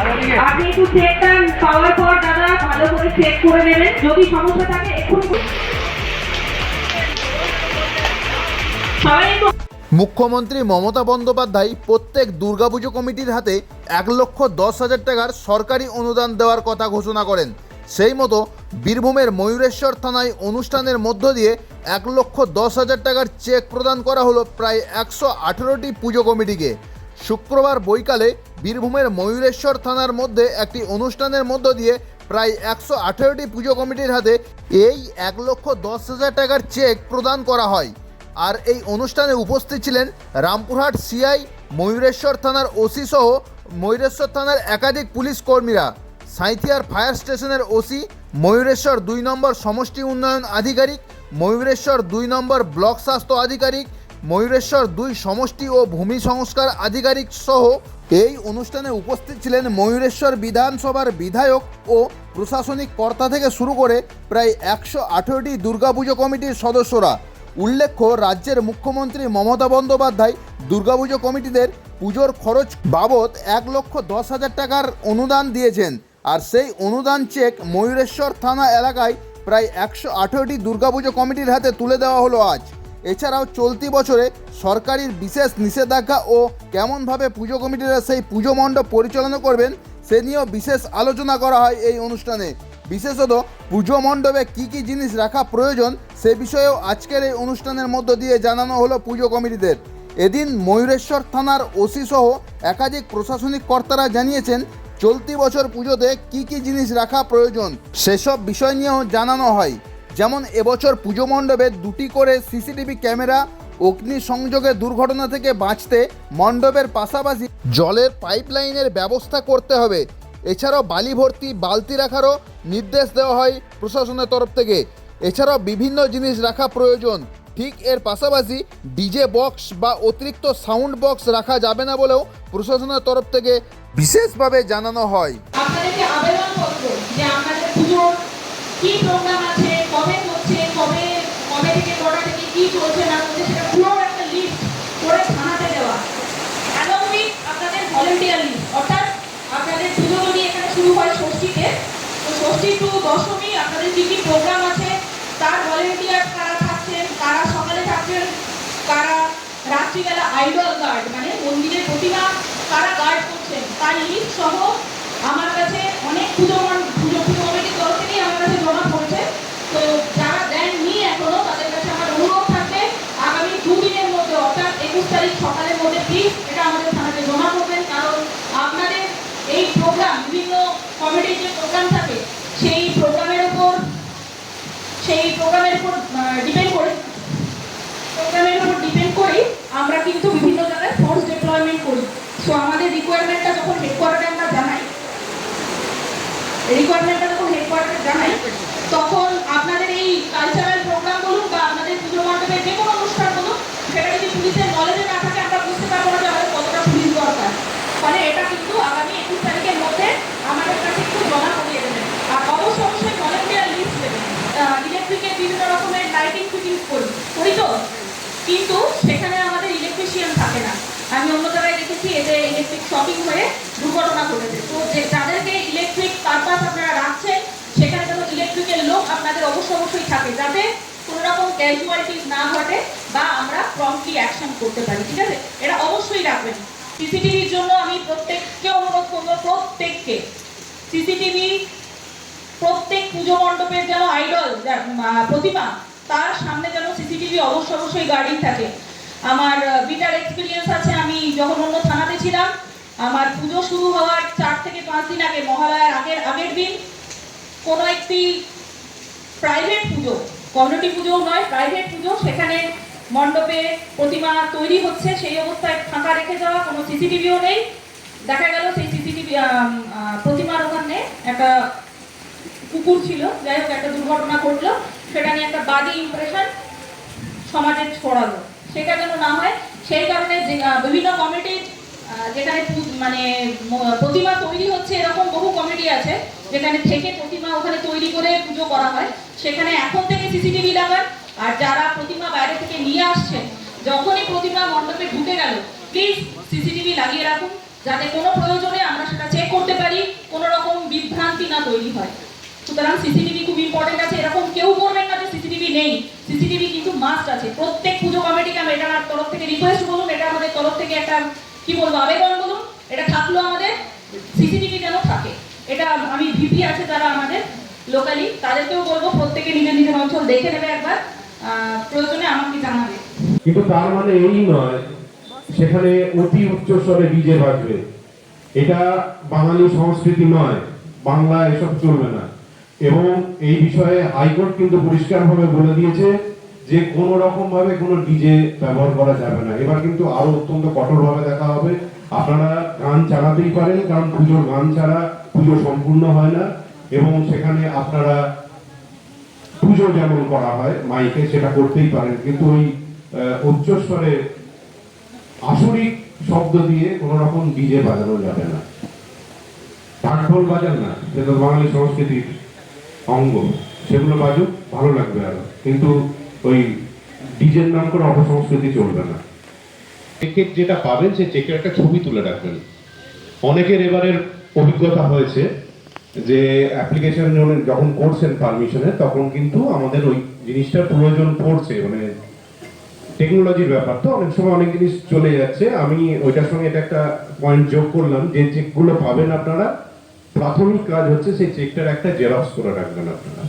আপনি একটু চেকটা পাওয়ার পর দাদা ভালো করে চেক করে নেবেন, যদি সমস্যা থাকে এক্ষুনি সবাই। মুখ্যমন্ত্রী মমতা বন্দ্যোপাধ্যায় প্রত্যেক দুর্গাপুজো কমিটির হাতে 1,10,000 টাকার সরকারি অনুদান দেওয়ার কথা ঘোষণা করেন। সেই মতো বীরভূমের ময়ূরেশ্বর থানায় অনুষ্ঠানের মধ্য দিয়ে 1,10,000 টাকার চেক প্রদান করা হলো প্রায় 118টি পুজো কমিটিকে। শুক্রবার বৈকালে বীরভূমের ময়ূরেশ্বর থানার মধ্যে একটি অনুষ্ঠানের মধ্য দিয়ে প্রায় 118টি পুজো কমিটির হাতে এই 1,10,000 টাকার চেক প্রদান করা হয়। আর এই অনুষ্ঠানে উপস্থিত ছিলেন রামপুরহাট সিআই, ময়ূরেশ্বর থানার ওসি সহ ময়ূরেশ্বর থানার একাধিক পুলিশ কর্মীরা, সাঁইথিয়ার ফায়ার স্টেশনের ওসি, ময়ূরেশ্বর 2 নম্বর সমষ্টি উন্নয়ন আধিকারিক, ময়ূরেশ্বর 2 নম্বর ব্লক স্বাস্থ্য আধিকারিক, ময়ূরেশ্বর 2 সমষ্টি ও ভূমি সংস্কার আধিকারিক সহ এই অনুষ্ঠানে উপস্থিত ছিলেন ময়ূরেশ্বর বিধানসভার বিধায়ক ও প্রশাসনিক কর্তা থেকে শুরু করে প্রায় 118টি দুর্গাপুজো কমিটির সদস্যরা। উল্লেখ্য, রাজ্যের মুখ্যমন্ত্রী মমতা বন্দ্যোপাধ্যায় দুর্গাপুজো কমিটিদের পুজোর খরচ বাবদ 1,10,000 টাকার অনুদান দিয়েছেন। আর সেই অনুদান চেক ময়ূরেশ্বর থানা এলাকায় প্রায় 118টি দুর্গাপুজো কমিটির হাতে তুলে দেওয়া হলো আজ। এছাড়াও চলতি বছরে সরকারের বিশেষ নিষেধাজ্ঞা ও কেমনভাবে পুজো কমিটিরা সেই পুজো মণ্ডপ পরিচালনা করবেন সে নিয়েও বিশেষ আলোচনা করা হয় এই অনুষ্ঠানে। বিশেষত পুজো মণ্ডপে কী কী জিনিস রাখা প্রয়োজন সে বিষয়েও আজকের এই অনুষ্ঠানের মধ্য দিয়ে জানানো হলো পুজো কমিটিদের। এদিন ময়ূরেশ্বর থানার ওসি সহ একাধিক প্রশাসনিক কর্তারা জানিয়েছেন চলতি বছর পুজোতে কী কী জিনিস রাখা প্রয়োজন সেসব বিষয় নিয়েও জানানো হয়। যেমন এবছর পুজো মণ্ডপে 2টি করে সিসিটিভি ক্যামেরা, অগ্নিসংযোগের দুর্ঘটনা থেকে বাঁচতে মণ্ডপের পাশাপাশি জলের পাইপলাইনের ব্যবস্থা করতে হবে। এছাড়াও বালি ভর্তি বালতি রাখারও নির্দেশ দেওয়া হয় প্রশাসনের তরফ থেকে। এছাড়াও বিভিন্ন জিনিস রাখা প্রয়োজন। ঠিক এর পাশাপাশি ডিজে বক্স বা অতিরিক্ত সাউন্ড বক্স রাখা যাবে না বলেও প্রশাসনের তরফ থেকে বিশেষভাবে জানানো হয়। আপনাদেরকে আবেদনপত্র যে আপনাদের পুজোর কি প্রোগ্রাম আছে, কবে হচ্ছে, কবে থেকে কটা থেকে কি চলছে না চলছে সেটা পুরো একটা লিস্ট করে থানাতে দেওয়া, এবং আপনাদের ভলেন্টিয়ার লিস্ট। অর্থাৎ আপনাদের পুজো যদি এখানে শুরু হয় ষষ্ঠীতে, তো ষষ্ঠী টু দশমী আপনাদের কী কী প্রোগ্রাম আছে, তার ভলেন্টিয়ার কারা থাকছেন, কারা সকালে থাকছেন, কারা রাত্রিবেলা আইডল গার্ড মানে মন্দিরের প্রতিমা কারা গার্ড করছেন, তার লিস্ট সহ আমার কাছে অনেক পুজো কমিটির তরফ থেকেই আমার কাছে জমা পড়েছে। তো যারা দেননি এখনো তাদের কাছে আমার অনুরোধ থাকবে আগামী 2 দিনের মধ্যে অর্থাৎ 21 তারিখ সকালের মধ্যে প্লিজ এটা আমাদের থানাতে জমা করবেন। কারণ আপনাদের এই প্রোগ্রাম, বিভিন্ন কমিটির যে প্রোগ্রাম থাকে সেই প্রোগ্রামের উপর ডিপেন্ড করেই আমরা কিন্তু বিভিন্ন জায়গায় ফোর্স ডিপ্লয়মেন্ট করি। সো আমাদের রিকোয়ারমেন্টটা যখন হেডকোয়ার্টারে আমরা জানাই, তখন আপনাদের এই কালচারাল প্রোগ্রাম বলুন বা আপনাদের পুজো মণ্ডপের যে কোনো অনুষ্ঠান বলুন, সেটা যদি পুলিশের নলেজে না থাকে আমরা বুঝতে পারবো না যে আমাদের কতটা পুলিশ দরকার। ফলে এটা কিন্তু আগামী 21 তারিখের মধ্যে আমাদের কাছে একটু জমা করিয়ে দেবেন। আর অবশ্যই ভলেন্টিয়ার লিস্ট দেবেন। ইলেকট্রিকের বিভিন্ন রকমের লাইটিং ফিটিংস করি তো, কিন্তু সেখানে আমাদের ইলেকট্রিশিয়ান থাকে না। আমি অন্য জায়গায় দেখেছি এদের ইলেকট্রিক শপিং হয়ে দুর্ঘটনা ঘটেছে। তো যে যাদেরকে ইলেকট্রিক পারপাস আপনারা রাখছেন সেখানে যেন ইলেকট্রিকের লোক আপনাদের অবশ্যই থাকে, যাতে কোনো রকম ক্যাজুয়ালিটিস না ঘটে বা আমরা প্রম্পটলি অ্যাকশন করতে পারি। ঠিক আছে, এটা অবশ্যই রাখবেন। সিসিটিভির জন্য আমি প্রত্যেককে অনুরোধ করবো, প্রত্যেককে সিসিটিভি প্রত্যেক পুজো মণ্ডপের যেন আইডল প্রতিমা তার সামনে যেন সিসিটিভি অবশ্যই গার্ডিং থাকে। আমার বিটার এক্সপিরিয়েন্স আছে, আমি যখন অন্য থানাতে ছিলাম আমার পুজো শুরু হওয়ার 4 থেকে 5 দিন আগে, মহালয়ার আগের দিন কোনো একটি প্রাইভেট পুজো, কমিউনিটি পুজো নয়, প্রাইভেট পুজো, সেখানে মণ্ডপে প্রতিমা তৈরি হচ্ছে, সেই অবস্থায় ফাঁকা রেখে যাওয়া, কোনো সিসিটিভিও নেই। দেখা গেল সেই সিসিটিভি প্রতিমার ওখানে একটা কুকুর ছিল, যাই হোক একটা দুর্ঘটনা ঘটলো, সেটা নিয়ে একটা বাজে ইমপ্রেশন সমাজে ছড়ালো। সেটা যেন না হয় সেই কারণে বিভিন্ন কমিটির যেখানে মানে প্রতিমা তৈরি হচ্ছে, এরকম বহু কমিটি আছে যেখানে থেকে প্রতিমা ওখানে তৈরি করে পুজো করা হয়, সেখানে এখন থেকে সিসিটিভি লাগান। আর যারা প্রতিমা বাইরে থেকে নিয়ে আসছেন, যখনই প্রতিমা মণ্ডপে ঢুকে গেল প্লিজ সিসিটিভি লাগিয়ে রাখুন, যাতে কোনো প্রয়োজনে আমরা সেটা চেক করতে পারি অশান্তি না তৈরি হয়। সুতরাং সিসিটিভি খুব ইম্পর্টেন্ট আছে, এরকম কেউ করবেন না যে সিসিটিভি নেই, সিসিটিভি কিন্তু মাস্ট আছে। প্রত্যেক পুজো কমিটিকে আমি এটার তরফ থেকে রিকোয়েস্ট বলুন, এটা আমাদের তরফ থেকে একটা কি বলবো আবেদন বলুন, এটা থাকলো আমাদের সিসিটিভি যেন থাকে। এটা আমি ভিপি আছে যারা আমাদের লোকালি, তাদেরকেও বলবো প্রত্যেকে নিজের নিজের অঞ্চল দেখে নেবে একবার, প্রয়োজনে আমাকে জানাবে। কিন্তু তার মানে এই নয় সেখানে অতি উচ্চ স্বরে ডিজে বাজবে, এটা বাঙালি সংস্কৃতি নয়, বাংলা এসব চলবে না। এবং এই বিষয়ে হাইকোর্ট কিন্তু পরিষ্কারভাবে বলে দিয়েছে যে কোনো রকম ভাবে কোনো ডিজে ব্যবহার করা যাবে না। এবার কিন্তু আরো অত্যন্ত কঠোরভাবে দেখা হবে। আপনারা গান চালাতেই পারেন, কারণ পুজোর গান ছাড়া পুজো সম্পূর্ণ হয় না। এবং সেখানে আপনারা পুজো যেমন করা হয় মাইকে, সেটা করতেই পারেন, কিন্তু ওই উচ্চস্বরে আসরিক শব্দ দিয়ে কোন রকম ডিজে বাজানো যাবে না। ঢাকঢোল বাজান না, সেটা বাঙালি সংস্কৃতির অঙ্গ, সেগুলো বাজুক, ভালো লাগবে আরো, কিন্তু ওই ডিজের নাম করে অপসংস্কৃতি চলবে না। চেকের যেটা পাবেন সেই চেকের একটা ছবি তুলে রাখবেন। অনেকের এবারের অভিজ্ঞতা হয়েছে যে অ্যাপ্লিকেশন যখন করছেন পারমিশনের, তখন কিন্তু আমাদের ওই জিনিসটার প্রয়োজন পড়ছে, মানে টেকনোলজির ব্যাপার তো অনেক সময় অনেক জিনিস চলে যাচ্ছে। আমি ওইটার সঙ্গে এটা একটা পয়েন্ট যোগ করলাম যে চেকগুলো পাবেন আপনারা, প্রাথমিক কাজ হচ্ছে সেই চেকটার একটা জেরক্স করে রাখবেন আপনারা।